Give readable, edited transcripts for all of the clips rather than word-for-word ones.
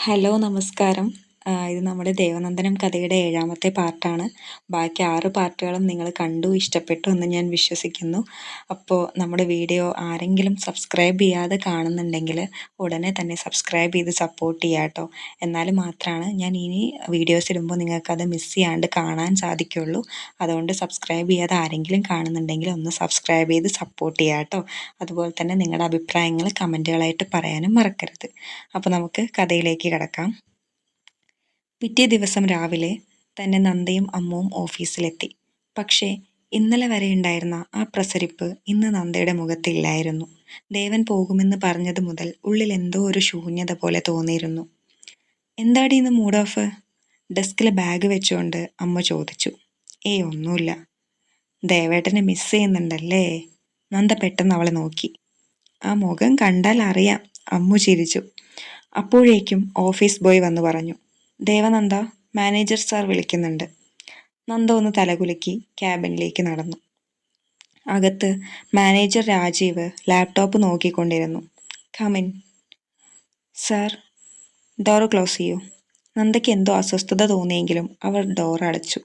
Hello നമസ്കാരം. ഇത് നമ്മുടെ ദേവനന്ദനം കഥയുടെ 7ാമത്തെ പാർട്ടാണ്. ബാക്കി 6 പാർട്ടുകളും നിങ്ങൾ കണ്ടു ഇഷ്ടപ്പെട്ടു എന്ന് ഞാൻ വിശ്വസിക്കുന്നു. അപ്പോൾ നമ്മുടെ വീഡിയോ ആരെങ്കിലും സബ്സ്ക്രൈബ് ചെയ്യാതെ കാണുന്നുണ്ടെങ്കിൽ ഉടനെ തന്നെ സബ്സ്ക്രൈബ് ചെയ്ത് സപ്പോർട്ട് ചെയ്യുക കേട്ടോ. എന്നാൽ മാത്രമാണ് ഞാൻ ഇനി വീഡിയോസ് ഇടുമ്പോൾ നിങ്ങൾക്കത് മിസ് ചെയ്യാണ്ട് കാണാൻ സാധിക്കുള്ളൂ. അതുകൊണ്ട് സബ്സ്ക്രൈബ് ചെയ്യാതെ ആരെങ്കിലും കാണുന്നുണ്ടെങ്കിൽ ഒന്ന് സബ്സ്ക്രൈബ് ചെയ്ത് സപ്പോർട്ട് ചെയ്യുക കേട്ടോ. അതുപോലെ തന്നെ നിങ്ങളുടെ അഭിപ്രായങ്ങൾ കമൻറ്റുകളായിട്ട് പറയാനും മറക്കരുത്. അപ്പോൾ നമുക്ക് കഥയിലേക്ക് കിടക്കാം. പിറ്റേ ദിവസം രാവിലെ തന്നെ നന്ദയും അമ്മുവും ഓഫീസിലെത്തി. പക്ഷേ ഇന്നലെ വരെ ഉണ്ടായിരുന്ന ആ പ്രസരിപ്പ് ഇന്ന് നന്ദയുടെ മുഖത്തില്ലായിരുന്നു. ദേവൻ പോകുമെന്ന് പറഞ്ഞത് മുതൽ ഉള്ളിൽ എന്തോ ഒരു ശൂന്യത പോലെ തോന്നിയിരുന്നു. എന്താടി ഇന്ന് മൂഡ് ഓഫ്? ഡെസ്കിൽ ബാഗ് വെച്ചുകൊണ്ട് അമ്മ ചോദിച്ചു. ഒന്നുമില്ല. ദേവേട്ടനെ മിസ് ചെയ്യുന്നുണ്ടല്ലേ? നന്ദ പെട്ടെന്ന് അവളെ നോക്കി. ആ മുഖം കണ്ടാൽ അറിയാം. അമ്മു ചിരിച്ചു. അപ്പോഴേക്കും ഓഫീസ് ബോയ് വന്ന് പറഞ്ഞു, ദേവനന്ദ, മാനേജർ സാർ വിളിക്കുന്നുണ്ട്. നന്ദ ഒന്ന് തലകുലുക്കി ക്യാബിനിലേക്ക് നടന്നു. അകത്ത് മാനേജർ രാജീവ് ലാപ്ടോപ്പ് നോക്കിക്കൊണ്ടിരുന്നു. കമിൻ. സാർ. ഡോർ ക്ലോസ് ചെയ്യൂ. നന്ദയ്ക്ക് എന്തോ അസ്വസ്ഥത തോന്നിയെങ്കിലും അവൾ ഡോർ അടച്ചു.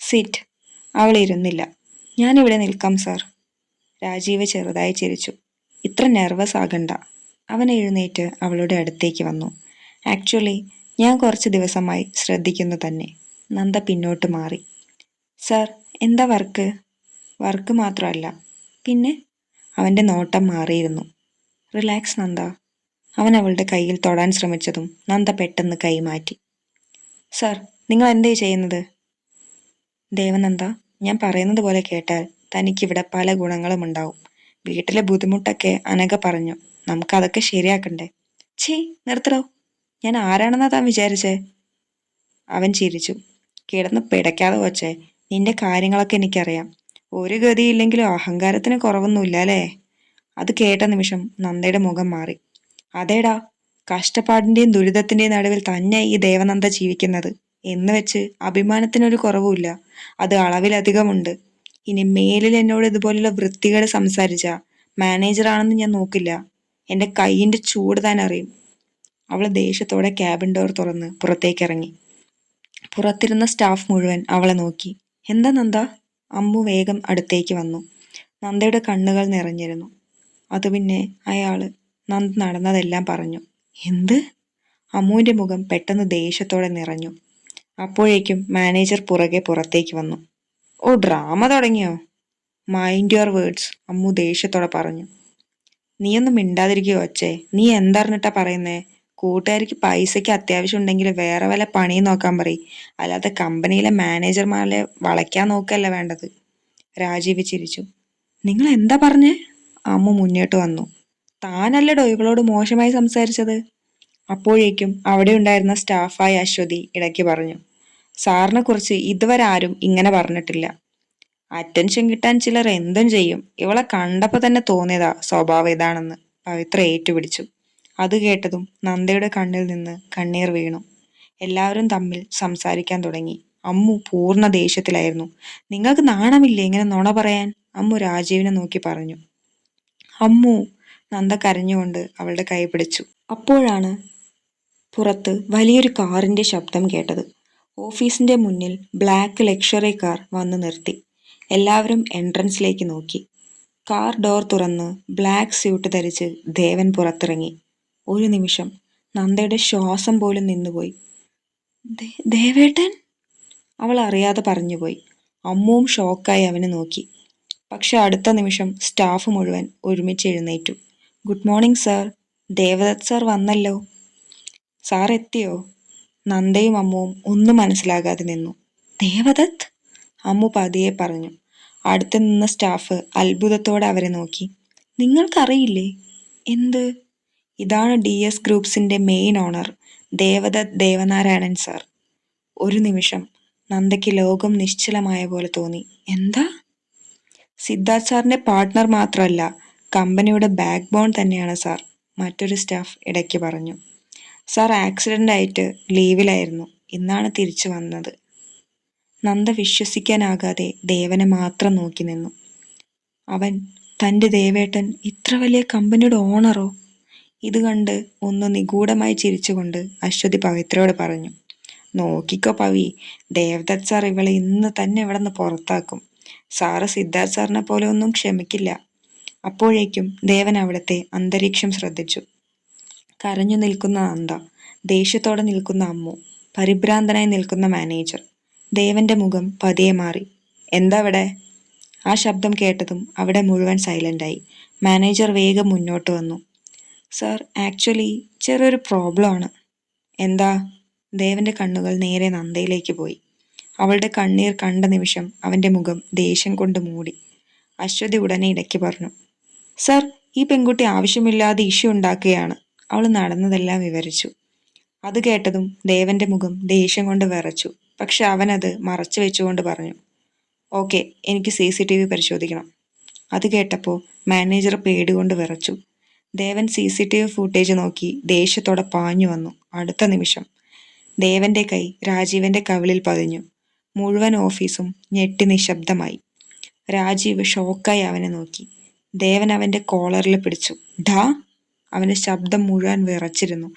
സിറ്റ്. അവൾ ഇരുന്നില്ല. ഞാനിവിടെ നിൽക്കാം സാർ. രാജീവ് ചെറുതായി ചിരിച്ചു. ഇത്ര നെർവസ് ആകണ്ട. അവൻ എഴുന്നേറ്റ് അവളുടെ അടുത്തേക്ക് വന്നു. ആക്ച്വലി ഞാൻ കുറച്ച് ദിവസമായി ശ്രദ്ധിക്കുന്നു തന്നെ. നന്ദ പിന്നോട്ട് മാറി. സാർ, എന്താ വർക്ക്? വർക്ക് മാത്രമല്ല. പിന്നെ? അവൻ്റെ നോട്ടം മാറിയിരുന്നു. റിലാക്സ് നന്ദ. അവൻ അവളുടെ കയ്യിൽ തൊടാൻ ശ്രമിച്ചതും നന്ദ പെട്ടെന്ന് കൈ മാറ്റി. സാർ, നിങ്ങൾ എന്തേ ചെയ്യുന്നത്? ദേവനന്ദ, ഞാൻ പറയുന്നത് പോലെ കേട്ടാൽ തനിക്കിവിടെ പല ഗുണങ്ങളും ഉണ്ടാവും. വീട്ടിലെ ബുദ്ധിമുട്ടൊക്കെ അനഘ പറഞ്ഞു. നമുക്കതൊക്കെ ശരിയാക്കണ്ടേ? ഛീ, നിർത്തടോ. ഞാൻ ആരാണെന്നാ താൻ വിചാരിച്ചേ? അവൻ ചിരിച്ചു. കിടന്ന് പിടയ്ക്കാതെ വച്ചേ. നിന്റെ കാര്യങ്ങളൊക്കെ എനിക്കറിയാം. ഒരു ഗതിയില്ലെങ്കിലും അഹങ്കാരത്തിന് കുറവൊന്നുമില്ല അല്ലേ? അത് കേട്ട നിമിഷം നന്ദയുടെ മുഖം മാറി. അതേടാ, കഷ്ടപ്പാടിന്റെയും ദുരിതത്തിന്റെയും നടുവിൽ തന്നെ ഈ ദേവനന്ദ ജീവിക്കുന്നത് എന്ന് വെച്ച് അഭിമാനത്തിനൊരു കുറവുമില്ല. അത് അളവിലധികമുണ്ട്. ഇനി മേലിൽ എന്നോട് ഇതുപോലുള്ള വൃത്തികേട് സംസാരിച്ച മാനേജറാണെന്ന് ഞാൻ നോക്കില്ല. എൻ്റെ കൈയിൻ്റെ ചൂട് താൻ അറിയും. അവൾ ദേഷ്യത്തോടെ ക്യാബിൻ ഡോർ തുറന്ന് പുറത്തേക്കിറങ്ങി. പുറത്തിരുന്ന സ്റ്റാഫ് മുഴുവൻ അവളെ നോക്കി. എന്താ നന്ദ? അമ്മു വേഗം അടുത്തേക്ക് വന്നു. നന്ദയുടെ കണ്ണുകൾ നിറഞ്ഞിരുന്നു. അത് പിന്നെ അയാള് നന്ദ നടന്നതെല്ലാം പറഞ്ഞു. എന്ത്? അമ്മുവിൻ്റെ മുഖം പെട്ടെന്ന് ദേഷ്യത്തോടെ നിറഞ്ഞു. അപ്പോഴേക്കും മാനേജർ പുറത്തേക്ക് വന്നു. ഓ, ഡ്രാമ തുടങ്ങിയോ? മൈൻഡ് യുവർ വേർഡ്സ്, അമ്മു ദേഷ്യത്തോടെ പറഞ്ഞു. നീയൊന്നും മിണ്ടാതിരിക്കുകയോ അച്ഛേ? നീ എന്തറിഞ്ഞിട്ടാ പറയുന്നേ? കൂട്ടുകാരിക്ക് പൈസയ്ക്ക് അത്യാവശ്യം ഉണ്ടെങ്കിൽ വേറെ വല്ല പണിയും നോക്കാൻ പറയും. അല്ലാതെ കമ്പനിയിലെ മാനേജർമാരെ വളയ്ക്കാൻ നോക്കല്ല വേണ്ടത്. രാജീവ് ചിരിച്ചു. നിങ്ങൾ എന്താ പറഞ്ഞേ? അമ്മു മുന്നോട്ട് വന്നു. താനല്ലടോ ഇവളോട് മോശമായി സംസാരിച്ചത്. അപ്പോഴേക്കും അവിടെ ഉണ്ടായിരുന്ന സ്റ്റാഫായ അശ്വതി ഇടയ്ക്ക് പറഞ്ഞു. സാറിനെ കുറിച്ച് ഇതുവരെ ആരും ഇങ്ങനെ പറഞ്ഞിട്ടില്ല. അറ്റൻഷൻ കിട്ടാൻ ചിലർ എന്തും ചെയ്യും. ഇവളെ കണ്ടപ്പോ തന്നെ തോന്നിയതാ സ്വഭാവം ഇതാണെന്ന് പവിത്ര ഏറ്റുപിടിച്ചു. അത് കേട്ടതും നന്ദയുടെ കണ്ണിൽ നിന്ന് കണ്ണീർ വീണു. എല്ലാവരും തമ്മിൽ സംസാരിക്കാൻ തുടങ്ങി. അമ്മു പൂർണ്ണ ദേഷ്യത്തിലായിരുന്നു. നിങ്ങൾക്ക് നാണമില്ലേ ഇങ്ങനെ നുണ പറയാൻ? അമ്മു രാജീവിനെ നോക്കി പറഞ്ഞു. അമ്മു. നന്ദ കരഞ്ഞുകൊണ്ട് അവളുടെ കൈ പിടിച്ചു. അപ്പോഴാണ് പുറത്ത് വലിയൊരു കാറിന്റെ ശബ്ദം കേട്ടത്. ഓഫീസിന്റെ മുന്നിൽ ബ്ലാക്ക് ലക്ഷറി കാർ വന്നു നിർത്തി. എല്ലാവരും എൻട്രൻസിലേക്ക് നോക്കി. കാർ ഡോർ തുറന്ന് ബ്ലാക്ക് സ്യൂട്ട് ധരിച്ച് ദേവൻ പുറത്തിറങ്ങി. ഒരു നിമിഷം നന്ദയുടെ ശ്വാസം പോലും നിന്നുപോയി. ദേവേട്ടൻ? അവൾ അറിയാതെ പറഞ്ഞുപോയി. അമ്മുവും ഷോക്കായി അവനെ നോക്കി. പക്ഷെ അടുത്ത നിമിഷം സ്റ്റാഫ് മുഴുവൻ ഒരുമിച്ച് എഴുന്നേറ്റു. Good morning sir. Devadath sir വന്നല്ലോ. സാർ എത്തിയോ? നന്ദയും അമ്മുവും ഒന്നും മനസ്സിലാകാതെ നിന്നു. ദേവദത്ത്? അമ്മു പതിയെ പറഞ്ഞു. അടുത്ത് നിന്ന സ്റ്റാഫ് അത്ഭുതത്തോടെ അവരെ നോക്കി. നിങ്ങൾക്കറിയില്ലേ? എന്ത്? ഇതാണ് DS ഗ്രൂപ്പ്സിന്റെ main owner Devadath Devanarayanan sir. ഒരു നിമിഷം നന്ദയ്ക്ക് ലോകം നിശ്ചലമായ പോലെ തോന്നി. എന്താ? സിദ്ധാർത്ഥ് സാറിന്റെ പാർട്ട്ണർ മാത്രമല്ല, കമ്പനിയുടെ ബാക്ക് ബോൺ തന്നെയാണ് സാർ. മറ്റൊരു സ്റ്റാഫ് ഇടയ്ക്ക് പറഞ്ഞു. സാർ ആക്സിഡന്റ് ആയിട്ട് ലീവിലായിരുന്നു. ഇന്നാണ് തിരിച്ചു വന്നത്. നന്ദ വിശ്വസിക്കാനാകാതെ ദേവനെ മാത്രം നോക്കി നിന്നു. അവൻ, തൻ്റെ ദേവേട്ടൻ ഇത്ര വലിയ കമ്പനിയുടെ ഓണറോ? ഇത് കണ്ട് ഒന്ന് നിഗൂഢമായി ചിരിച്ചുകൊണ്ട് അശ്വതി പവിത്രയോട് പറഞ്ഞു, നോക്കിക്കോ പവി, ദേവദത്ത് സാർ ഇവളെ ഇന്ന് തന്നെ ഇവിടെ നിന്ന് പുറത്താക്കും. സാറ് സിദ്ധാർത്ഥ് സാറിനെ പോലെ ഒന്നും ക്ഷമിക്കില്ല. അപ്പോഴേക്കും ദേവൻ അവിടുത്തെ അന്തരീക്ഷം ശ്രദ്ധിച്ചു. കരഞ്ഞു നിൽക്കുന്ന നന്ദ, ദേഷ്യത്തോടെ നിൽക്കുന്ന അമ്മു, പരിഭ്രാന്തനായി നിൽക്കുന്ന മാനേജർ. ദേവന്റെ മുഖം പതിയെ മാറി. എന്താ ഇവിടെ? ആ ശബ്ദം കേട്ടതും അവിടെ മുഴുവൻ സൈലന്റായി. മാനേജർ വേഗം മുന്നോട്ട് വന്നു. സാർ, ആക്ച്വലി ചെറിയൊരു പ്രോബ്ലം ആണ്. എന്താ? ദേവന്റെ കണ്ണുകൾ നേരെ നന്ദയിലേക്ക് പോയി. അവളുടെ കണ്ണീർ കണ്ട നിമിഷം അവന്റെ മുഖം ദേഷ്യം കൊണ്ട് മൂടി. അശ്വതി ഉടനെ ഇടയ്ക്ക് പറഞ്ഞു, സാർ, ഈ പെൺകുട്ടി ആവശ്യമില്ലാതെ ഇഷ്യൂ ഉണ്ടാക്കുകയാണ്. അവൾ നടന്നതെല്ലാം വിവരിച്ചു. അത് കേട്ടതും ദേവന്റെ മുഖം ദേഷ്യം കൊണ്ട് വിറച്ചു. പക്ഷെ അവനത് മറച്ചു വെച്ചുകൊണ്ട് പറഞ്ഞു, ഓക്കെ, എനിക്ക് CCTV പരിശോധിക്കണം. അത് കേട്ടപ്പോൾ മാനേജർ പേടികൊണ്ട് വിറച്ചു. ദേവൻ CCTV ഫുട്ടേജ് നോക്കി ദേഷ്യത്തോടെ പാഞ്ഞു വന്നു. അടുത്ത നിമിഷം ദേവന്റെ കൈ രാജീവന്റെ കവിളിൽ പതിഞ്ഞു. മുഴുവൻ ഓഫീസും ഞെട്ടി നിശബ്ദമായി. രാജീവ് ഷോക്കായി അവനെ നോക്കി. ദേവൻ അവന്റെ കോളറിൽ പിടിച്ചു. ഡാ! അവന്റെ ശബ്ദം മുഴുവൻ വിറച്ചിരുന്നു.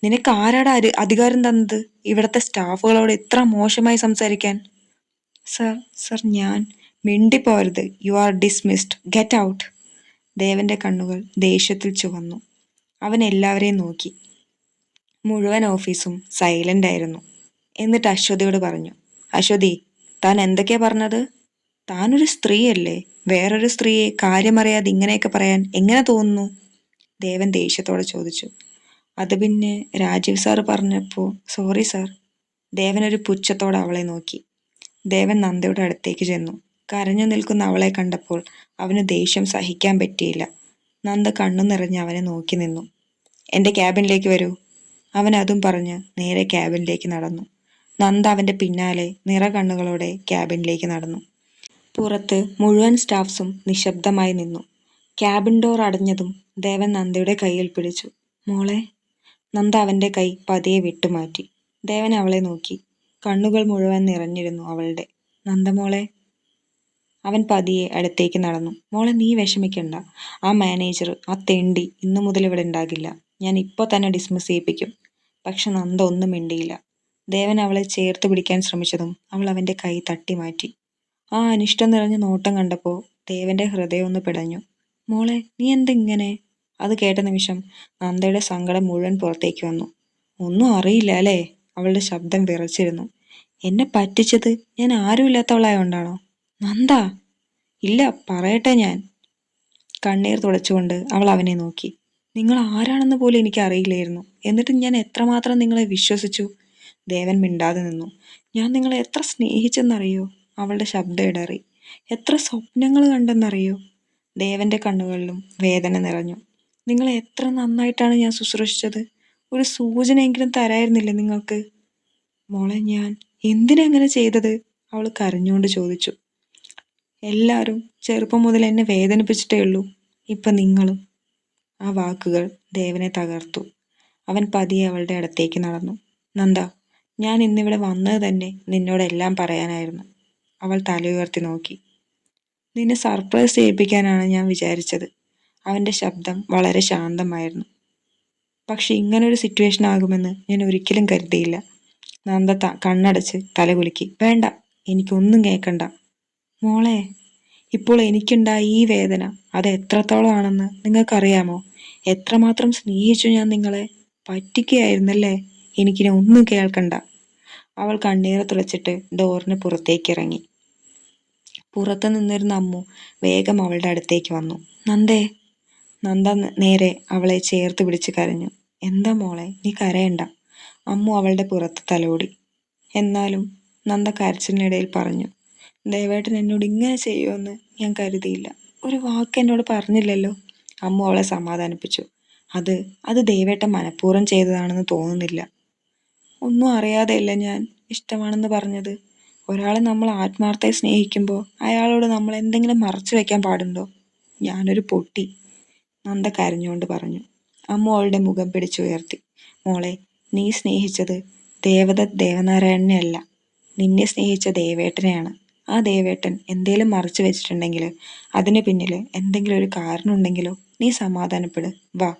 നിനക്ക് ആരാടാ അധികാരം തന്നത് ഇവിടത്തെ സ്റ്റാഫുകളോട് ഇത്ര മോശമായി സംസാരിക്കാൻ? സർ ഞാൻ... മിണ്ടിപ്പോരുത്. You are dismissed. Get out. ദേവന്റെ കണ്ണുകൾ ദേഷ്യത്തിൽ ചുവന്നു. അവൻ എല്ലാവരെയും നോക്കി. മുഴുവൻ ഓഫീസും സൈലന്റ് ആയിരുന്നു. എന്നിട്ട് അശ്വതിയോട് പറഞ്ഞു, അശ്വതി, താൻ എന്തൊക്കെയാ പറഞ്ഞത്? താനൊരു സ്ത്രീയല്ലേ? വേറൊരു സ്ത്രീയെ കാര്യമറിയാതെ ഇങ്ങനെയൊക്കെ പറയാൻ എങ്ങനെ തോന്നുന്നു? ദേവൻ ദേഷ്യത്തോടെ ചോദിച്ചു. അത് പിന്നെ രാജീവ് സാർ പറഞ്ഞപ്പോൾ... സോറി സാർ. ദേവൻ ഒരു പുച്ഛത്തോടെ അവളെ നോക്കി. ദേവൻ നന്ദയുടെ അടുത്തേക്ക് ചെന്നു. കരഞ്ഞു നിൽക്കുന്ന അവളെ കണ്ടപ്പോൾ അവന് ദേഷ്യം സഹിക്കാൻ പറ്റിയില്ല. നന്ദ കണ്ണു നിറഞ്ഞ് അവനെ നോക്കി നിന്നു. എൻ്റെ ക്യാബിനിലേക്ക് വരൂ. അവൻ അതും പറഞ്ഞ് നേരെ ക്യാബിനിലേക്ക് നടന്നു. നന്ദ അവൻ്റെ പിന്നാലെ നിറകണ്ണുകളോടെ ക്യാബിനിലേക്ക് നടന്നു. പുറത്ത് മുഴുവൻ സ്റ്റാഫ്സും നിശബ്ദമായി നിന്നു. ക്യാബിൻ ഡോർ അടഞ്ഞതും ദേവൻ നന്ദയുടെ കയ്യിൽ പിടിച്ചു. മോളെ. നന്ദ അവൻ്റെ കൈ പതിയെ വിട്ടുമാറ്റി. ദേവൻ അവളെ നോക്കി. കണ്ണുകൾ മുഴുവൻ നിറഞ്ഞിരുന്നു അവളുടെ. നന്ദമോളെ. അവൻ പതിയെ അടുത്തേക്ക് നടന്നു. മോളെ, നീ വിഷമിക്കണ്ട. ആ മാനേജർ, ആ തെണ്ടി ഇന്നു മുതൽ ഇവിടെ ഉണ്ടാകില്ല. ഞാൻ ഇപ്പോൾ തന്നെ ഡിസ്മിസ് ചെയ്യിപ്പിക്കും. പക്ഷെ നന്ദ ഒന്നും മിണ്ടിയില്ല. ദേവൻ അവളെ ചേർത്ത് പിടിക്കാൻ ശ്രമിച്ചതും അവൾ അവൻ്റെ കൈ തട്ടി മാറ്റി. ആ അനിഷ്ടം നിറഞ്ഞ നോട്ടം കണ്ടപ്പോൾ ദേവന്റെ ഹൃദയം ഒന്ന് പിടഞ്ഞു. മോളെ, നീ എന്തിങ്ങനെ? അത് കേട്ട നിമിഷം നന്ദയുടെ സങ്കടം മുഴുവൻ പുറത്തേക്ക് വന്നു. ഒന്നും അറിയില്ല അല്ലേ? അവളുടെ ശബ്ദം വിറച്ചിരുന്നു. എന്നെ പറ്റിച്ചത് ഞാൻ ആരുമില്ലാത്തവളായോണ്ടാണോ? നന്ദ! ഇല്ല, പറയട്ടെ ഞാൻ. കണ്ണീർ തുടച്ചുകൊണ്ട് അവൾ അവനെ നോക്കി. നിങ്ങൾ ആരാണെന്ന് പോലും എനിക്ക് അറിയില്ലായിരുന്നു. എന്നിട്ട് ഞാൻ എത്രമാത്രം നിങ്ങളെ വിശ്വസിച്ചു. ദേവൻ മിണ്ടാതെ നിന്നു. ഞാൻ നിങ്ങളെ എത്ര സ്നേഹിച്ചെന്നറിയോ? അവളുടെ ശബ്ദം ഇടറി. എത്ര സ്വപ്നങ്ങൾ കണ്ടെന്നറിയോ? ദേവന്റെ കണ്ണുകളിലും വേദന നിറഞ്ഞു. നിങ്ങളെ എത്ര നന്നായിട്ടാണ് ഞാൻ ശുശ്രൂഷിച്ചത്. ഒരു സൂചനയെങ്കിലും തരായിരുന്നില്ലേ നിങ്ങൾക്ക്? മോളെ, ഞാൻ എന്തിനെങ്ങനെ ചെയ്തത്? അവൾ കരഞ്ഞുകൊണ്ട് ചോദിച്ചു. എല്ലാവരും ചെറുപ്പം മുതൽ എന്നെ വേദനിപ്പിച്ചിട്ടേ ഉള്ളൂ. ഇപ്പം നിങ്ങളും. ആ വാക്കുകൾ ദേവനെ തകർത്തു. അവൻ പതിയെ അവളുടെ അടുത്തേക്ക് നടന്നു. നന്ദ, ഞാൻ ഇന്നിവിടെ വന്നത് തന്നെ നിന്നോടെല്ലാം പറയാനായിരുന്നു. അവൾ തലയുയർത്തി നോക്കി. നിന്നെ സർപ്രൈസ് ചെയ്യിപ്പിക്കാനാണ് ഞാൻ വിചാരിച്ചത്. അവൻ്റെ ശബ്ദം വളരെ ശാന്തമായിരുന്നു. പക്ഷെ ഇങ്ങനൊരു സിറ്റുവേഷൻ ആകുമെന്ന് ഞാൻ ഒരിക്കലും കരുതിയില്ല. നന്ദ കണ്ണടച്ച് തലകുലുക്കി. വേണ്ട, എനിക്കൊന്നും കേൾക്കണ്ട. മോളെ, ഇപ്പോൾ എനിക്കുണ്ടായ ഈ വേദന അത് എത്രത്തോളം ആണെന്ന് നിങ്ങൾക്കറിയാമോ? എത്രമാത്രം സ്നേഹിച്ചു ഞാൻ നിങ്ങളെ. പറ്റിക്കുകയായിരുന്നല്ലേ? എനിക്കിനി ഒന്നും കേൾക്കണ്ട. അവൾ കണ്ണീർ തുളച്ചിട്ട് ഡോറിന് പുറത്തേക്ക് ഇറങ്ങി. പുറത്തു നിന്നിരുന്ന അമ്മു വേഗം അവളുടെ അടുത്തേക്ക് വന്നു. നന്ദേ. നന്ദ നേരെ അവളെ ചേർത്ത് പിടിച്ച് കരഞ്ഞു. എന്താ മോളെ, നീ കരയണ്ട. അമ്മു അവളുടെ പുറത്ത് തലോടി. എന്നാലും നന്ദ കരച്ചിലിനിടയിൽ പറഞ്ഞു, ദേവേട്ടൻ എന്നോട് ഇങ്ങനെ ചെയ്യുമെന്ന് ഞാൻ കരുതിയില്ല. ഒരു വാക്ക് എന്നോട് പറഞ്ഞില്ലല്ലോ. അമ്മു അവളെ സമാധാനിപ്പിച്ചു. അത് ദേവേട്ടൻ മനഃപൂർവ്വം ചെയ്തതാണെന്ന് തോന്നുന്നില്ല. ഒന്നും അറിയാതെയല്ല ഞാൻ ഇഷ്ടമാണെന്ന് പറഞ്ഞത്. ഒരാളെ നമ്മൾ ആത്മാർത്ഥമായി സ്നേഹിക്കുമ്പോൾ അയാളോട് നമ്മൾ എന്തെങ്കിലും മറച്ചു വെക്കാൻ പാടുണ്ടോ? ഞാനൊരു പൊട്ടി. നന്ദ കരഞ്ഞുകൊണ്ട് പറഞ്ഞു. അമ്മ അവളുടെ മുഖം പിടിച്ചുയർത്തി. മോളെ, നീ സ്നേഹിച്ചത് ദേവദത്ത് ദേവനാരായണനെ അല്ല, നിന്നെ സ്നേഹിച്ച ദേവേട്ടനെയാണ്. ആ ദേവേട്ടൻ എന്തേലും മറച്ചു വെച്ചിട്ടുണ്ടെങ്കിൽ അതിന് പിന്നിൽ എന്തെങ്കിലും ഒരു കാരണം ഉണ്ടെങ്കിലോ? നീ സമാധാനപ്പെട്. വാ.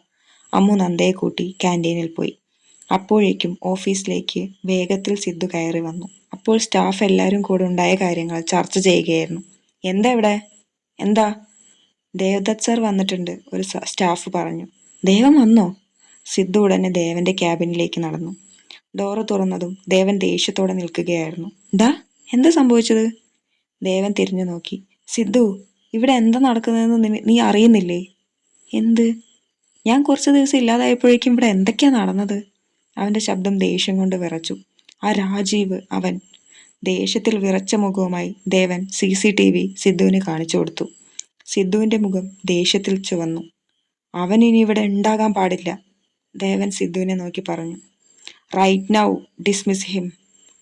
അമ്മു നന്ദയെ കൂട്ടി ക്യാൻറ്റീനിൽ പോയി. അപ്പോഴേക്കും ഓഫീസിലേക്ക് വേഗത്തിൽ സിദ്ധു കയറി വന്നു. അപ്പോൾ സ്റ്റാഫ് എല്ലാവരും കൂടെ ഉണ്ടായ കാര്യങ്ങൾ ചർച്ച ചെയ്യുകയായിരുന്നു. എന്താ ഇവിടെ? എന്താ? ദേവദത്ത് സർ വന്നിട്ടുണ്ട്, ഒരു സ്റ്റാഫ് പറഞ്ഞു. ദേവൻ വന്നോ? സിദ്ധു ഉടനെ ദേവന്റെ ക്യാബിനിലേക്ക് നടന്നു. ഡോറ് തുറന്നതും ദേവൻ ദേഷ്യത്തോടെ നിൽക്കുകയായിരുന്നു. ഡാ, എന്താ സംഭവിച്ചത്? ദേവൻ തിരിഞ്ഞു നോക്കി. സിദ്ധു, ഇവിടെ എന്താ നടക്കുന്നതെന്ന് നീ അറിയുന്നില്ലേ? എന്ത്? ഞാൻ കുറച്ച് ദിവസം ഇല്ലാതായപ്പോഴേക്കും ഇവിടെ എന്തൊക്കെയാ നടന്നത്? അവന്റെ ശബ്ദം ദേഷ്യം കൊണ്ട് വിറച്ചു. ആ രാജീവ്, അവൻ. ദേഷ്യത്തിൽ വിറച്ച മുഖവുമായി ദേവൻ CCTV സിദ്ധുവിന് കാണിച്ചു കൊടുത്തു. സിദ്ധുവിന്റെ മുഖം ദേഷ്യത്തിൽ ചുവന്നു. അവൻ ഇനി ഇവിടെ ഉണ്ടാകാൻ പാടില്ല, ദേവൻ സിദ്ധുവിനെ നോക്കി പറഞ്ഞു. Right now dismiss him.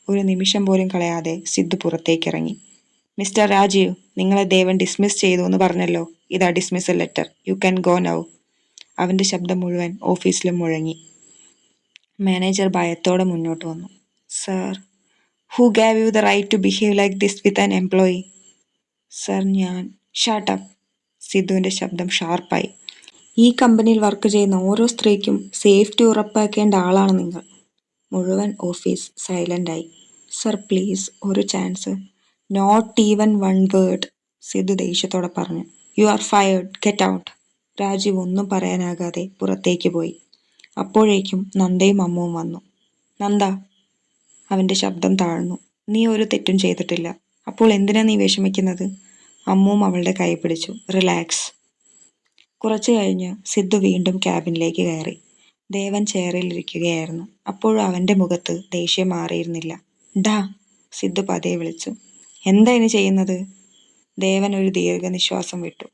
ഒരു നിമിഷം പോലും കളയാതെ സിദ്ധു പുറത്തേക്കിറങ്ങി. മിസ്റ്റർ രാജീവ്, നിങ്ങളെ ദേവൻ ഡിസ്മിസ് ചെയ്തു എന്ന് പറഞ്ഞല്ലോ. ഇതാ dismissal letter. You can go now. അവന്റെ ശബ്ദം മുഴുവൻ ഓഫീസിലും മുഴങ്ങി. മാനേജർ ഭയത്തോടെ മുന്നോട്ട് വന്നു. Sir, who gave you the right to behave like this with an employee? Sir, ഞാൻ. Shut up. സിദ്ധുവിന്റെ ശബ്ദം ഷാർപ്പായി. ഈ കമ്പനിയിൽ വർക്ക് ചെയ്യുന്ന ഓരോ സ്ത്രീക്കും സേഫ്റ്റി ഉറപ്പാക്കേണ്ട ആളാണ് നിങ്ങൾ. മുഴുവൻ ഓഫീസ് സൈലന്റായി. സർ, പ്ലീസ്, ഒരു chance. Not even one word, Sidhu ദേഷ്യത്തോടെ പറഞ്ഞു. You are fired, get out. Rajeev ഒന്നും പറയാനാകാതെ പുറത്തേക്ക് പോയി. അപ്പോഴേക്കും നന്ദയും അമ്മുവും വന്നു. നന്ദ, അവന്റെ ശബ്ദം താഴ്ന്നു. നീ ഒരു തെറ്റും ചെയ്തിട്ടില്ല. അപ്പോൾ എന്തിനാ നീ വിഷമിക്കുന്നത്? അമ്മുവും അവളുടെ കൈ പിടിച്ചു. റിലാക്സ്. കുറച്ചു കഴിഞ്ഞ് സിദ്ധു വീണ്ടും ക്യാബിനിലേക്ക് കയറി. ദേവൻ ചെയറിൽ ഇരിക്കുകയായിരുന്നു. അപ്പോഴും അവന്റെ മുഖത്ത് ദേഷ്യം മാറിയിരുന്നില്ല. ഡാ, സിദ്ധു പതയെ വിളിച്ചു. എന്താ ഇനി ചെയ്യുന്നത്? ദേവൻ ഒരു ദീർഘനിശ്വാസം വിട്ടു.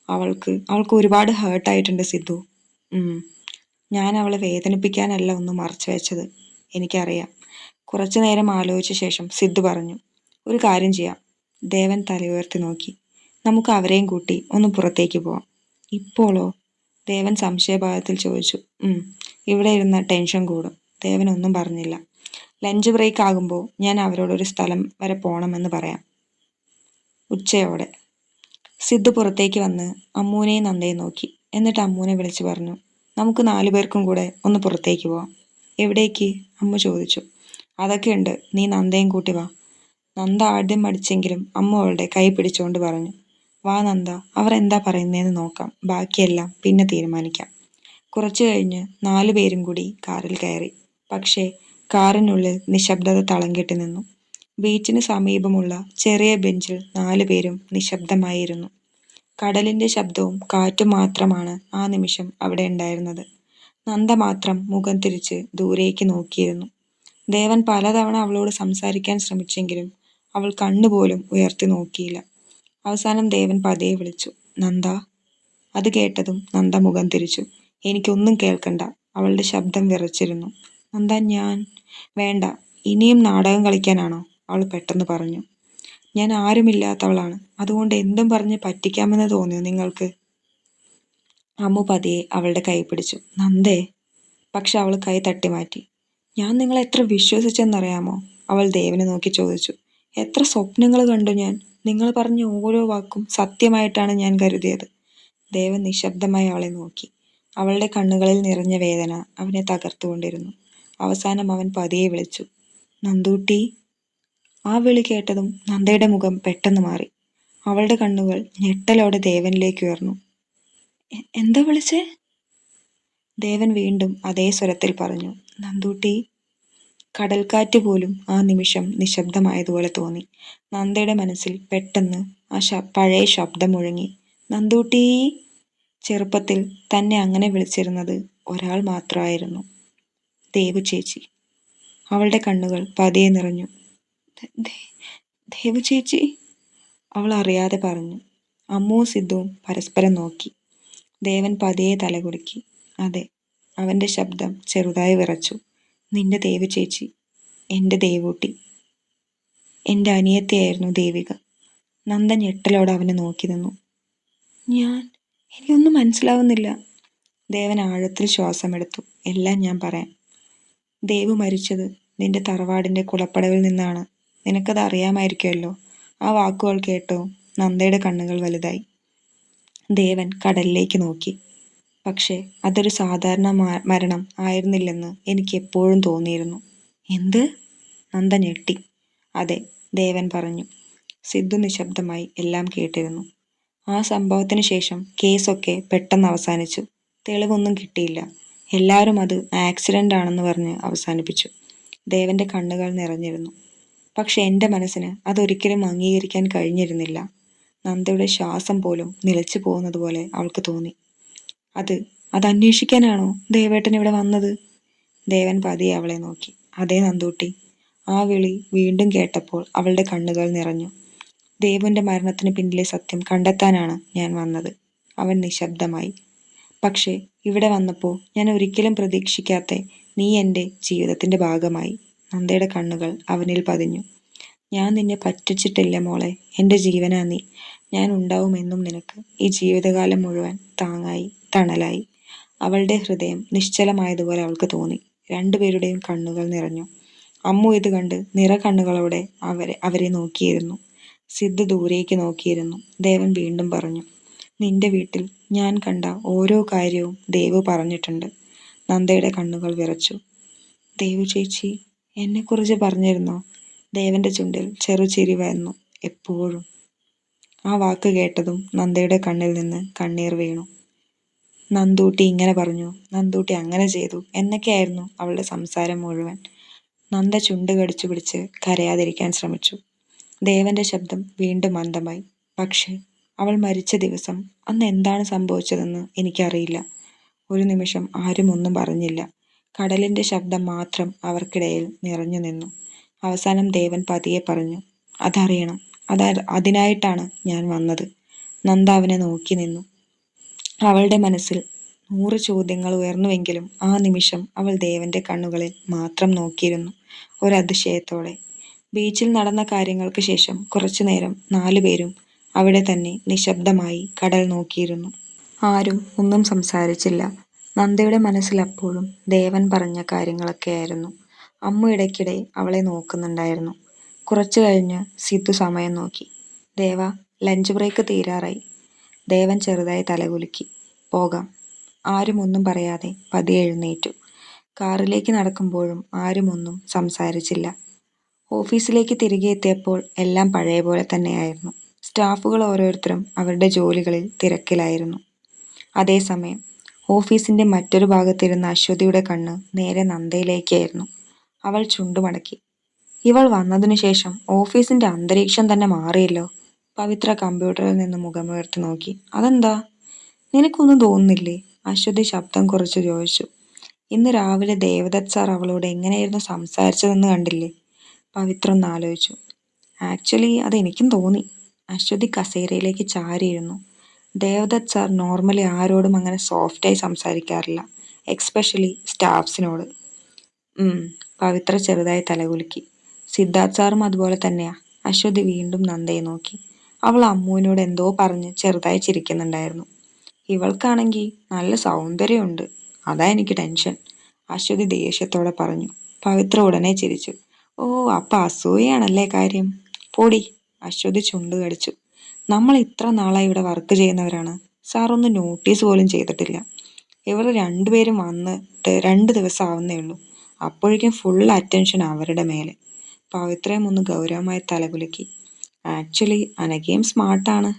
അവൾക്ക് ഒരുപാട് ഹേർട്ടായിട്ടുണ്ട് സിദ്ധു. ഞാൻ അവളെ വേദനിപ്പിക്കാനല്ല ഒന്നും മറച്ചു വെച്ചത്. എനിക്കറിയാം. കുറച്ചു നേരം ആലോചിച്ച ശേഷം സിദ്ധു പറഞ്ഞു. ഒരു കാര്യം ചെയ്യാം. ദേവൻ തലയുയർത്തി നോക്കി. നമുക്ക് അവരെയും കൂട്ടി ഒന്ന് പുറത്തേക്ക് പോവാം. ഇപ്പോളോ? ദേവൻ സംശയഭാവത്തിൽ ചോദിച്ചു. ഇവിടെ ഇരുന്ന ടെൻഷൻ കൂടും. ദേവൻ ഒന്നും പറഞ്ഞില്ല. ലഞ്ച് ബ്രേക്ക് ആകുമ്പോൾ ഞാൻ അവരോടൊരു സ്ഥലം വരെ പോകണമെന്ന് പറയാം. ഉച്ചയോടെ സിദ്ധു പുറത്തേക്ക് വന്ന് അമ്മൂനെയും നന്ദയും നോക്കി. എന്നിട്ട് അമ്മൂനെ വിളിച്ചു പറഞ്ഞു. നമുക്ക് 4 പേർക്കും കൂടെ ഒന്ന് പുറത്തേക്ക് പോവാം. എവിടേക്ക്? അമ്മു ചോദിച്ചു. അതൊക്കെ ഉണ്ട്, നീ നന്ദയും കൂട്ടി വാ. നന്ദ ആദ്യം മടിച്ചെങ്കിലും അമ്മു അവളുടെ കൈ പിടിച്ചുകൊണ്ട് പറഞ്ഞു. വാ നന്ദ, അവർ എന്താ പറയുന്നതെന്ന് നോക്കാം. ബാക്കിയെല്ലാം പിന്നെ തീരുമാനിക്കാം. കുറച്ചു കഴിഞ്ഞ് 4 പേരും കൂടി കാറിൽ കയറി. പക്ഷേ കാറിനുള്ളിൽ നിശബ്ദത തളം കെട്ടി നിന്നു. ബീച്ചിന് സമീപമുള്ള ചെറിയ ബെഞ്ചിൽ 4 പേരും നിശബ്ദമായിരുന്നു. കടലിന്റെ ശബ്ദവും കാറ്റും മാത്രമാണ് ആ നിമിഷം അവിടെ ഉണ്ടായിരുന്നത്. നന്ദ മാത്രം മുഖം തിരിച്ച് ദൂരേക്ക് നോക്കിയിരുന്നു. ദേവൻ പലതവണ അവളോട് സംസാരിക്കാൻ ശ്രമിച്ചെങ്കിലും അവൾ കണ്ണുപോലും ഉയർത്തി നോക്കിയില്ല. അവസാനം ദേവൻ പതിയെ വിളിച്ചു. നന്ദ. അത് കേട്ടതും നന്ദ മുഖം തിരിച്ചു. എനിക്കൊന്നും കേൾക്കണ്ട. അവളുടെ ശബ്ദം വിറച്ചിരുന്നു. നന്ദ, ഞാൻ. വേണ്ട, ഇനിയും നാടകം കളിക്കാനാണോ? അവൾ പെട്ടെന്ന് പറഞ്ഞു. ഞാൻ ആരുമില്ലാത്തവളാണ്. അതുകൊണ്ട് എന്തും പറഞ്ഞ് പറ്റിക്കാമെന്ന് തോന്നിയോ നിങ്ങൾക്ക്? അമ്മു പതിയെ അവളുടെ കൈ പിടിച്ചു. നന്ദേ. പക്ഷെ അവൾ കൈ തട്ടി മാറ്റി. ഞാൻ നിങ്ങളെ എത്ര വിശ്വസിച്ചെന്നറിയാമോ? അവൾ ദേവനെ നോക്കി ചോദിച്ചു. എത്ര സ്വപ്നങ്ങൾ കണ്ടു ഞാൻ. നിങ്ങൾ പറഞ്ഞ ഓരോ വാക്കും സത്യമായിട്ടാണ് ഞാൻ കരുതിയത്. ദേവൻ നിശബ്ദമായി അവളെ നോക്കി. അവളുടെ കണ്ണുകളിൽ നിറഞ്ഞ വേദന അവനെ തകർത്തുകൊണ്ടിരുന്നു. അവസാനം അവൻ പതിയെ വിളിച്ചു. നന്ദൂട്ടി. ആ വിളി കേട്ടതും നന്ദയുടെ മുഖം പെട്ടെന്ന് മാറി. അവളുടെ കണ്ണുകൾ ഞെട്ടലോടെ ദേവനിലേക്ക് ഉയർന്നു. എന്താ വിളിച്ചേ? ദേവൻ വീണ്ടും അതേ സ്വരത്തിൽ പറഞ്ഞു. നന്ദൂട്ടി. കടൽക്കാറ്റ് പോലും ആ നിമിഷം നിശബ്ദമായതുപോലെ തോന്നി. നന്ദയുടെ മനസ്സിൽ പെട്ടെന്ന് ആ പഴയ ശബ്ദം മുഴങ്ങി. നന്ദൂട്ടി. ചെറുപ്പത്തിൽ തന്നെ അങ്ങനെ വിളിച്ചിരുന്നത് ഒരാൾ മാത്രമായിരുന്നു. ദേവു ചേച്ചി. അവളുടെ കണ്ണുകൾ പതിയെ നിറഞ്ഞു. ദേവു ചേച്ചി, അവൾ അറിയാതെ പറഞ്ഞു. അമ്മുവും സിദ്ധുവും പരസ്പരം നോക്കി. ദേവൻ പതിയെ തലകുലുക്കി. അതെ, അവന്റെ ശബ്ദം ചെറുതായി വിറച്ചു. നിന്റെ ദേവു ചേച്ചി, എൻ്റെ ദേവൂട്ടി, എൻ്റെ അനിയത്തിയായിരുന്നു ദേവിക. നന്ദ ഞെട്ടലോടെ അവനെ നോക്കി നിന്നു. എനിക്കൊന്നും മനസ്സിലാവുന്നില്ല. ദേവൻ ആഴത്തിൽ ശ്വാസമെടുത്തു. എല്ലാം ഞാൻ പറയാം. ദേവു മരിച്ചത് നിന്റെ തറവാടിന്റെ കുളപ്പടവിൽ നിന്നാണ്. നിനക്കത് അറിയാമായിരിക്കുമല്ലോ. ആ വാക്കുകൾ കേട്ടോ നന്ദയുടെ കണ്ണുകൾ വലുതായി. ദേവൻ കടലിലേക്ക് നോക്കി. പക്ഷേ അതൊരു സാധാരണ മരണം ആയിരുന്നില്ലെന്ന് എനിക്ക് എപ്പോഴും തോന്നിയിരുന്നു. എന്ത്? നന്ദ ഞെട്ടി. അതെ, ദേവൻ പറഞ്ഞു. സിദ്ധു നിശബ്ദമായി എല്ലാം കേട്ടിരുന്നു. ആ സംഭവത്തിന് ശേഷം കേസൊക്കെ പെട്ടെന്ന് അവസാനിച്ചു. തെളിവൊന്നും കിട്ടിയില്ല. എല്ലാവരും അത് ആക്സിഡന്റ് ആണെന്ന് പറഞ്ഞ് അവസാനിപ്പിച്ചു. ദേവന്റെ കണ്ണുകൾ നിറഞ്ഞിരുന്നു. പക്ഷെ എൻ്റെ മനസ്സിന് അതൊരിക്കലും അംഗീകരിക്കാൻ കഴിഞ്ഞിരുന്നില്ല. നന്ദയുടെ ശ്വാസം പോലും നിലച്ചു പോകുന്നത് പോലെ അവൾക്ക് തോന്നി. അത് അത് അന്വേഷിക്കാനാണോ ദേവേട്ടൻ ഇവിടെ വന്നത്? ദേവൻ പതിയെ അവളെ നോക്കി. അതേ നന്ദൂട്ടി. ആ വിളി വീണ്ടും കേട്ടപ്പോൾ അവളുടെ കണ്ണുകൾ നിറഞ്ഞു. ദേവുവിന്റെ മരണത്തിന് പിന്നിലെ സത്യം കണ്ടെത്താനാണ് ഞാൻ വന്നത്. അവൻ നിശബ്ദമായി. പക്ഷേ ഇവിടെ വന്നപ്പോൾ ഞാൻ ഒരിക്കലും പ്രതീക്ഷിക്കാത്ത നീ എൻ്റെ ജീവിതത്തിന്റെ ഭാഗമായി. നന്ദയുടെ കണ്ണുകൾ അവനിൽ പതിഞ്ഞു. ഞാൻ നിന്നെ പറ്റിച്ചിട്ടില്ല മോളെ. എൻ്റെ ജീവനാ നീ. ഞാൻ ഉണ്ടാവുമെന്നും നിനക്ക് ഈ ജീവിതകാലം മുഴുവൻ താങ്ങായി തണലായി. അവളുടെ ഹൃദയം നിശ്ചലമായതുപോലെ അവൾക്ക് തോന്നി. രണ്ടുപേരുടെയും കണ്ണുകൾ നിറഞ്ഞു. അമ്മു ഇത് കണ്ട് നിറകണ്ണുകളോടെ അവരെ നോക്കിയിരുന്നു. സിദ്ധു ദൂരേക്ക് നോക്കിയിരുന്നു. ദേവൻ വീണ്ടും പറഞ്ഞു, നിന്റെ വീട്ടിൽ ഞാൻ കണ്ട ഓരോ കാര്യവും ദേവു പറഞ്ഞിട്ടുണ്ട്. നന്ദയുടെ കണ്ണുകൾ വിറച്ചു. ദേവു ചേച്ചി എന്നെക്കുറിച്ച് പറഞ്ഞിരുന്നോ? ദേവന്റെ ചുണ്ടിൽ ചെറുചിരി വന്നു. എപ്പോഴും. ആ വാക്ക് കേട്ടതും നന്ദയുടെ കണ്ണിൽ നിന്ന് കണ്ണീർ വീണു. നന്ദൂട്ടി ഇങ്ങനെ പറഞ്ഞു, നന്ദൂട്ടി അങ്ങനെ ചെയ്തു എന്നൊക്കെയായിരുന്നു അവളുടെ സംസാരം മുഴുവൻ. നന്ദ ചുണ്ട് കടിച്ചു പിടിച്ച് കരയാതിരിക്കാൻ ശ്രമിച്ചു. ദേവന്റെ ശബ്ദം വീണ്ടും മന്ദമായി. പക്ഷേ അവൾ മരിച്ച ദിവസം അന്ന് എന്താണ് സംഭവിച്ചതെന്ന് എനിക്കറിയില്ല. ഒരു നിമിഷം ആരും ഒന്നും പറഞ്ഞില്ല. കടലിന്റെ ശബ്ദം മാത്രം അവർക്കിടയിൽ നിറഞ്ഞു നിന്നു. അവസാനം ദേവൻ പതിയെ പറഞ്ഞു, അതറിയണം. അതിനായിട്ടാണ് ഞാൻ വന്നത്. നന്ദ അവനെ നോക്കി നിന്നു. അവളുടെ മനസ്സിൽ 100 ചോദ്യങ്ങൾ ഉയർന്നുവെങ്കിലും ആ നിമിഷം അവൾ ദേവന്റെ കണ്ണുകളിൽ മാത്രം നോക്കിയിരുന്നു, ഒരതിശയത്തോടെ. ബീച്ചിൽ നടന്ന കാര്യങ്ങൾക്ക് ശേഷം കുറച്ചുനേരം 4 പേരും അവിടെ തന്നെ നിശബ്ദമായി കടൽ നോക്കിയിരുന്നു. ആരും ഒന്നും സംസാരിച്ചില്ല. നന്ദയുടെ മനസ്സിൽ അപ്പോഴും ദേവൻ പറഞ്ഞ കാര്യങ്ങളൊക്കെയായിരുന്നു. അമ്മ ഇടയ്ക്കിടെ അവളെ നോക്കുന്നുണ്ടായിരുന്നു. കുറച്ചു കഴിഞ്ഞ് സിദ്ധു സമയം നോക്കി. ദേവ, ലഞ്ച് ബ്രേക്ക് തീരാറായി. ദേവൻ ചെറുതായി തലകുലുക്കി. പോകാം. ആരും ഒന്നും പറയാതെ പതിയെ എഴുന്നേറ്റു. കാറിലേക്ക് നടക്കുമ്പോഴും ആരും ഒന്നും സംസാരിച്ചില്ല. ഓഫീസിലേക്ക് തിരികെ എത്തിയപ്പോൾ എല്ലാം പഴയ പോലെ തന്നെയായിരുന്നു. സ്റ്റാഫുകൾ ഓരോരുത്തരും അവരുടെ ജോലികളിൽ തിരക്കിലായിരുന്നു. അതേസമയം ഓഫീസിന്റെ മറ്റൊരു ഭാഗത്തിരുന്ന അശ്വതിയുടെ കണ്ണ് നേരെ നന്ദയിലേക്കായിരുന്നു. അവൾ ചുണ്ടുമടക്കി. ഇവൾ വന്നതിനു ശേഷം ഓഫീസിന്റെ അന്തരീക്ഷം തന്നെ മാറിയല്ലോ. പവിത്ര കമ്പ്യൂട്ടറിൽ നിന്ന് മുഖമുയർത്തി നോക്കി. അതെന്താ? നിനക്കൊന്നും തോന്നുന്നില്ലേ? അശ്വതി ശബ്ദം കുറച്ച് ചോദിച്ചു. ഇന്ന് രാവിലെ ദേവദത്ത് സാർ അവളോട് എങ്ങനെയായിരുന്നു സംസാരിച്ചതെന്ന് കണ്ടില്ലേ? പവിത്ര ഒന്ന് ആലോചിച്ചു. ആക്ച്വലി അതെനിക്കും തോന്നി. അശ്വതി കസേരയിലേക്ക് ചാരിയിരുന്നു. ദേവദത്ത് സാർ നോർമലി ആരോടും അങ്ങനെ സോഫ്റ്റായി സംസാരിക്കാറില്ല, എക്സ്പെഷ്യലി സ്റ്റാഫ്സിനോട്. പവിത്ര ചെറുതായി തലകുലുക്കി. സിദ്ധാർത്ഥ് സാറും അതുപോലെ തന്നെയാ. അശ്വതി വീണ്ടും നന്ദയെ നോക്കി. അവൾ അമ്മുവിനോട് എന്തോ പറഞ്ഞ് ചെറുതായി ചിരിക്കുന്നുണ്ടായിരുന്നു. ഇവൾക്കാണെങ്കിൽ നല്ല സൗന്ദര്യമുണ്ട്, അതാ എനിക്ക് ടെൻഷൻ, അശ്വതി ദേഷ്യത്തോടെ പറഞ്ഞു. പവിത്ര ഉടനെ ചിരിച്ചു. ഓ, അപ്പൊ അസൂയാണല്ലേ കാര്യം? പൊടി. അശ്വതി ചുണ്ടു കടിച്ചു. നമ്മൾ ഇത്ര നാളായി ഇവിടെ വർക്ക് ചെയ്യുന്നവരാണ്. സാർ ഒന്ന് നോട്ടീസ് പോലും ചെയ്തിട്ടില്ല. ഇവർ രണ്ടുപേരും വന്നിട്ട് 2 ദിവസം ആവുന്നേ ഉള്ളൂ. അപ്പോഴേക്കും ഫുൾ അറ്റൻഷൻ അവരുടെ മേലെ. പവിത്രയും ഒന്ന് ഗൗരവമായി തലകുലുക്കി. ആക്ച്വലി അനഘയും സ്മാർട്ടാണ്.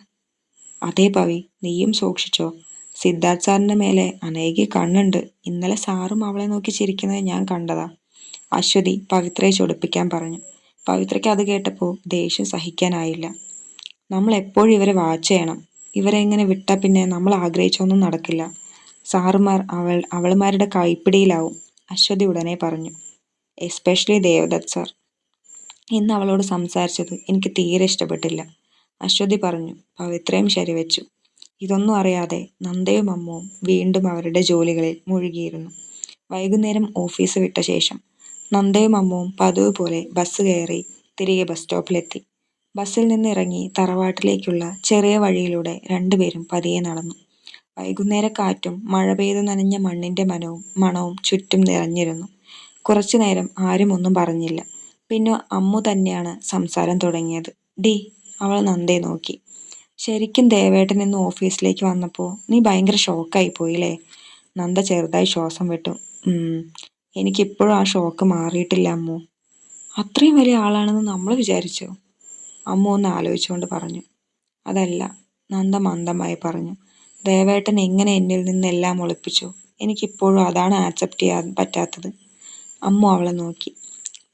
അതേ പവി, നീയും സൂക്ഷിച്ചോ. സിദ്ധാർത്ഥ് സാറിന്റെ മേലെ അനഘയ്ക്ക് കണ്ണുണ്ട്. ഇന്നലെ സാറും അവളെ നോക്കി ചിരിക്കുന്നത് ഞാൻ കണ്ടതാ. അശ്വതി പവിത്രയെ ചൊടിപ്പിക്കാൻ പറഞ്ഞു. പവിത്രയ്ക്ക് അത് കേട്ടപ്പോൾ ദേഷ്യം സഹിക്കാനായില്ല. നമ്മൾ എപ്പോഴും ഇവരെ വാച്ച് ചെയ്യണം. ഇവരെ ഇങ്ങനെ വിട്ടാൽ പിന്നെ നമ്മൾ ആഗ്രഹിച്ചൊന്നും നടക്കില്ല. സാറുമാർ അവളുമാരുടെ കൈപ്പിടിയിലാവും. അശ്വതി ഉടനെ പറഞ്ഞു. Especially Devadath sir. ഇന്ന് അവളോട് സംസാരിച്ചത് എനിക്ക് തീരെ ഇഷ്ടപ്പെട്ടില്ല, അശ്വതി പറഞ്ഞു. പവിത്രയും ശരിവെച്ചു. ഇതൊന്നും അറിയാതെ നന്ദയും അമ്മുവും വീണ്ടും അവരുടെ ജോലികളിൽ മുഴുകിയിരുന്നു. വൈകുന്നേരം ഓഫീസ് വിട്ട ശേഷം നന്ദയും അമ്മുവും പതിവ് പോലെ ബസ് കയറി തിരികെ ബസ് സ്റ്റോപ്പിലെത്തി. ബസ്സിൽ നിന്ന് ഇറങ്ങി തറവാട്ടിലേക്കുള്ള ചെറിയ വഴിയിലൂടെ രണ്ടുപേരും പതിയെ നടന്നു. വൈകുന്നേര കാറ്റും മഴ പെയ്തു നനഞ്ഞ മണ്ണിന്റെ മണവും ചുറ്റും നിറഞ്ഞിരുന്നു. കുറച്ചു നേരം ആരും ഒന്നും പറഞ്ഞില്ല. പിന്നെ അമ്മു തന്നെയാണ് സംസാരം തുടങ്ങിയത്. ഡി, അവൾ നന്ദയെ നോക്കി. ശരിക്കും ദേവേട്ടൻ ഇന്ന് ഓഫീസിലേക്ക് വന്നപ്പോൾ നീ ഭയങ്കര ഷോക്കായി പോയില്ലേ? നന്ദ ചെറുതായി ശ്വാസം വിട്ടു. എനിക്കിപ്പോഴും ആ ഷോക്ക് മാറിയിട്ടില്ല അമ്മു. അത്രയും വലിയ ആളാണെന്ന് നമ്മൾ വിചാരിച്ചോ? അമ്മു ഒന്ന് ആലോചിച്ചുകൊണ്ട് പറഞ്ഞു. അതല്ല, നന്ദ മന്ദമായി പറഞ്ഞു. ദേവേട്ടൻ എങ്ങനെ എന്നിൽ നിന്ന് എല്ലാം ഒളിപ്പിച്ചു? എനിക്കിപ്പോഴും അതാണ് ആക്സെപ്റ്റ് ചെയ്യാൻ പറ്റാത്തത്. അമ്മു അവളെ നോക്കി.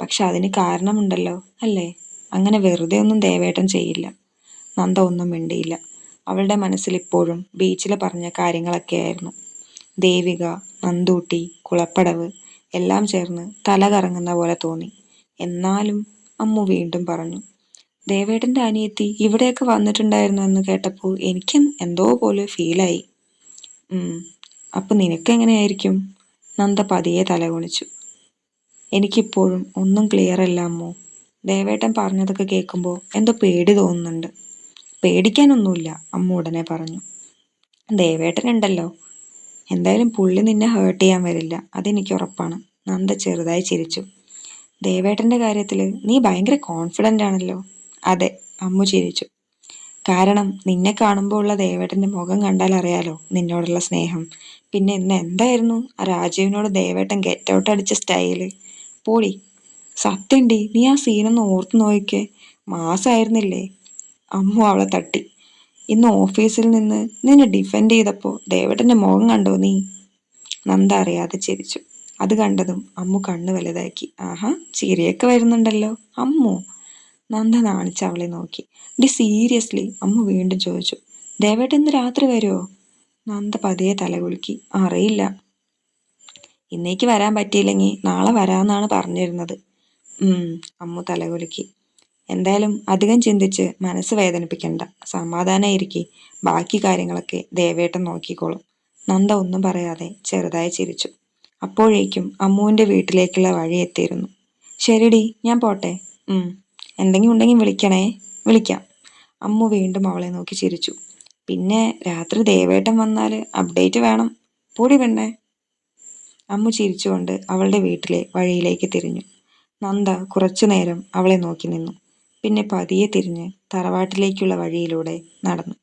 പക്ഷെ അതിന് കാരണമുണ്ടല്ലോ അല്ലേ? അങ്ങനെ വെറുതെ ഒന്നും ദേവേട്ടൻ ചെയ്യില്ല. നന്ദ ഒന്നും മിണ്ടിയില്ല. അവളുടെ മനസ്സിൽ ഇപ്പോഴും ബീച്ചിൽ പറഞ്ഞ കാര്യങ്ങളൊക്കെയായിരുന്നു. ദേവിക, നന്ദൂട്ടി, കുളപ്പടവ് എല്ലാം ചേർന്ന് തല കറങ്ങുന്ന പോലെ തോന്നി. എന്നാലും അമ്മു വീണ്ടും പറഞ്ഞു. ദേവേട്ടന്റെ അനിയത്തി ഇവിടെയൊക്കെ വന്നിട്ടുണ്ടായിരുന്നു എന്ന് കേട്ടപ്പോൾ എനിക്കും എന്തോ പോലെ ഫീലായി. അപ്പൊ നിനക്കെങ്ങനെയായിരിക്കും? നന്ദ പതിയെ തലകുണിച്ചു. എനിക്കിപ്പോഴും ഒന്നും ക്ലിയർ അല്ല അമ്മു. ദേവേട്ടൻ പറഞ്ഞതൊക്കെ കേൾക്കുമ്പോൾ എന്തോ പേടി തോന്നുന്നുണ്ട്. പേടിക്കാനൊന്നുമില്ല, അമ്മ ഉടനെ പറഞ്ഞു. ദേവേട്ടനുണ്ടല്ലോ, എന്തായാലും പുള്ളി നിന്നെ ഹേർട്ട് ചെയ്യാൻ വരില്ല, അതെനിക്ക് ഉറപ്പാണ്. നന്ദ ചെറുതായി ചിരിച്ചു. ദേവേട്ടന്റെ കാര്യത്തിൽ നീ ഭയങ്കര കോൺഫിഡൻ്റ് ആണല്ലോ. അതെ, അമ്മു ചിരിച്ചു. കാരണം നിന്നെ കാണുമ്പോൾ ഉള്ള ദേവേട്ടന്റെ മുഖം കണ്ടാൽ അറിയാലോ നിന്നോടുള്ള സ്നേഹം. പിന്നെ ഇന്ന് എന്തായിരുന്നു ആ രാജീവിനോട് ദേവേട്ടൻ ഗെറ്റ് ഔട്ട് അടിച്ച സ്റ്റൈല്? പോടി. സത്യണ്ടി, നീ ആ സീനൊന്ന് ഓർത്തു നോക്കിക്കേ, മാസായിരുന്നില്ലേ? അമ്മു അവളെ തട്ടി. ഇന്ന് ഓഫീസിൽ നിന്ന് നിന്നെ ഡിഫെൻഡ് ചെയ്തപ്പോൾ ദേവേട്ടന്റെ മുഖം കണ്ടോ നീ? നന്ദ അറിയാതെ ചിരിച്ചു. അത് കണ്ടതും അമ്മു കണ്ണു വലുതാക്കി. ആഹാ, ചിരിയൊക്കെ വരുന്നുണ്ടല്ലോ അമ്മു. നന്ദ നാണിച്ച് അവളെ നോക്കി. D seriously? അമ്മു വീണ്ടും ചോദിച്ചു. ദേവേട്ടൻ ഇന്ന് രാത്രി വരുമോ? നന്ദ പതിയെ തലകുലുക്കി. അറിയില്ല. ഇന്നേക്ക് വരാൻ പറ്റിയില്ലെങ്കിൽ നാളെ വരാമെന്നാണ് പറഞ്ഞിരുന്നത്. അമ്മു തലകുലുക്കി. എന്തായാലും അധികം ചിന്തിച്ച് മനസ്സ് വേദനിപ്പിക്കണ്ട, സമാധാനമായിരിക്കെ. ബാക്കി കാര്യങ്ങളൊക്കെ ദേവേട്ടൻ നോക്കിക്കോളും. നന്ദ ഒന്നും പറയാതെ ചെറുതായി ചിരിച്ചു. അപ്പോഴേക്കും അമ്മുവിൻ്റെ വീട്ടിലേക്കുള്ള വഴി എത്തിയിരുന്നു. ശരിടി, ഞാൻ പോട്ടെ. എന്തെങ്കിലും ഉണ്ടെങ്കിൽ വിളിക്കണേ. വിളിക്കാം. അമ്മു വീണ്ടും അവളെ നോക്കി ചിരിച്ചു. പിന്നെ രാത്രി ദേവേട്ടൻ വന്നാൽ അപ്ഡേറ്റ് വേണം. പൊടി പെണ്ണേ. അമ്മു ചിരിച്ചുകൊണ്ട് അവളുടെ വീട്ടിലെ വഴിയിലേക്ക് തിരിഞ്ഞു. നന്ദ കുറച്ചു നേരം അവളെ നോക്കി നിന്നു. പിന്നെ പതിയെ തിരിഞ്ഞ് തറവാട്ടിലേക്കുള്ള വഴിയിലൂടെ നടന്നു.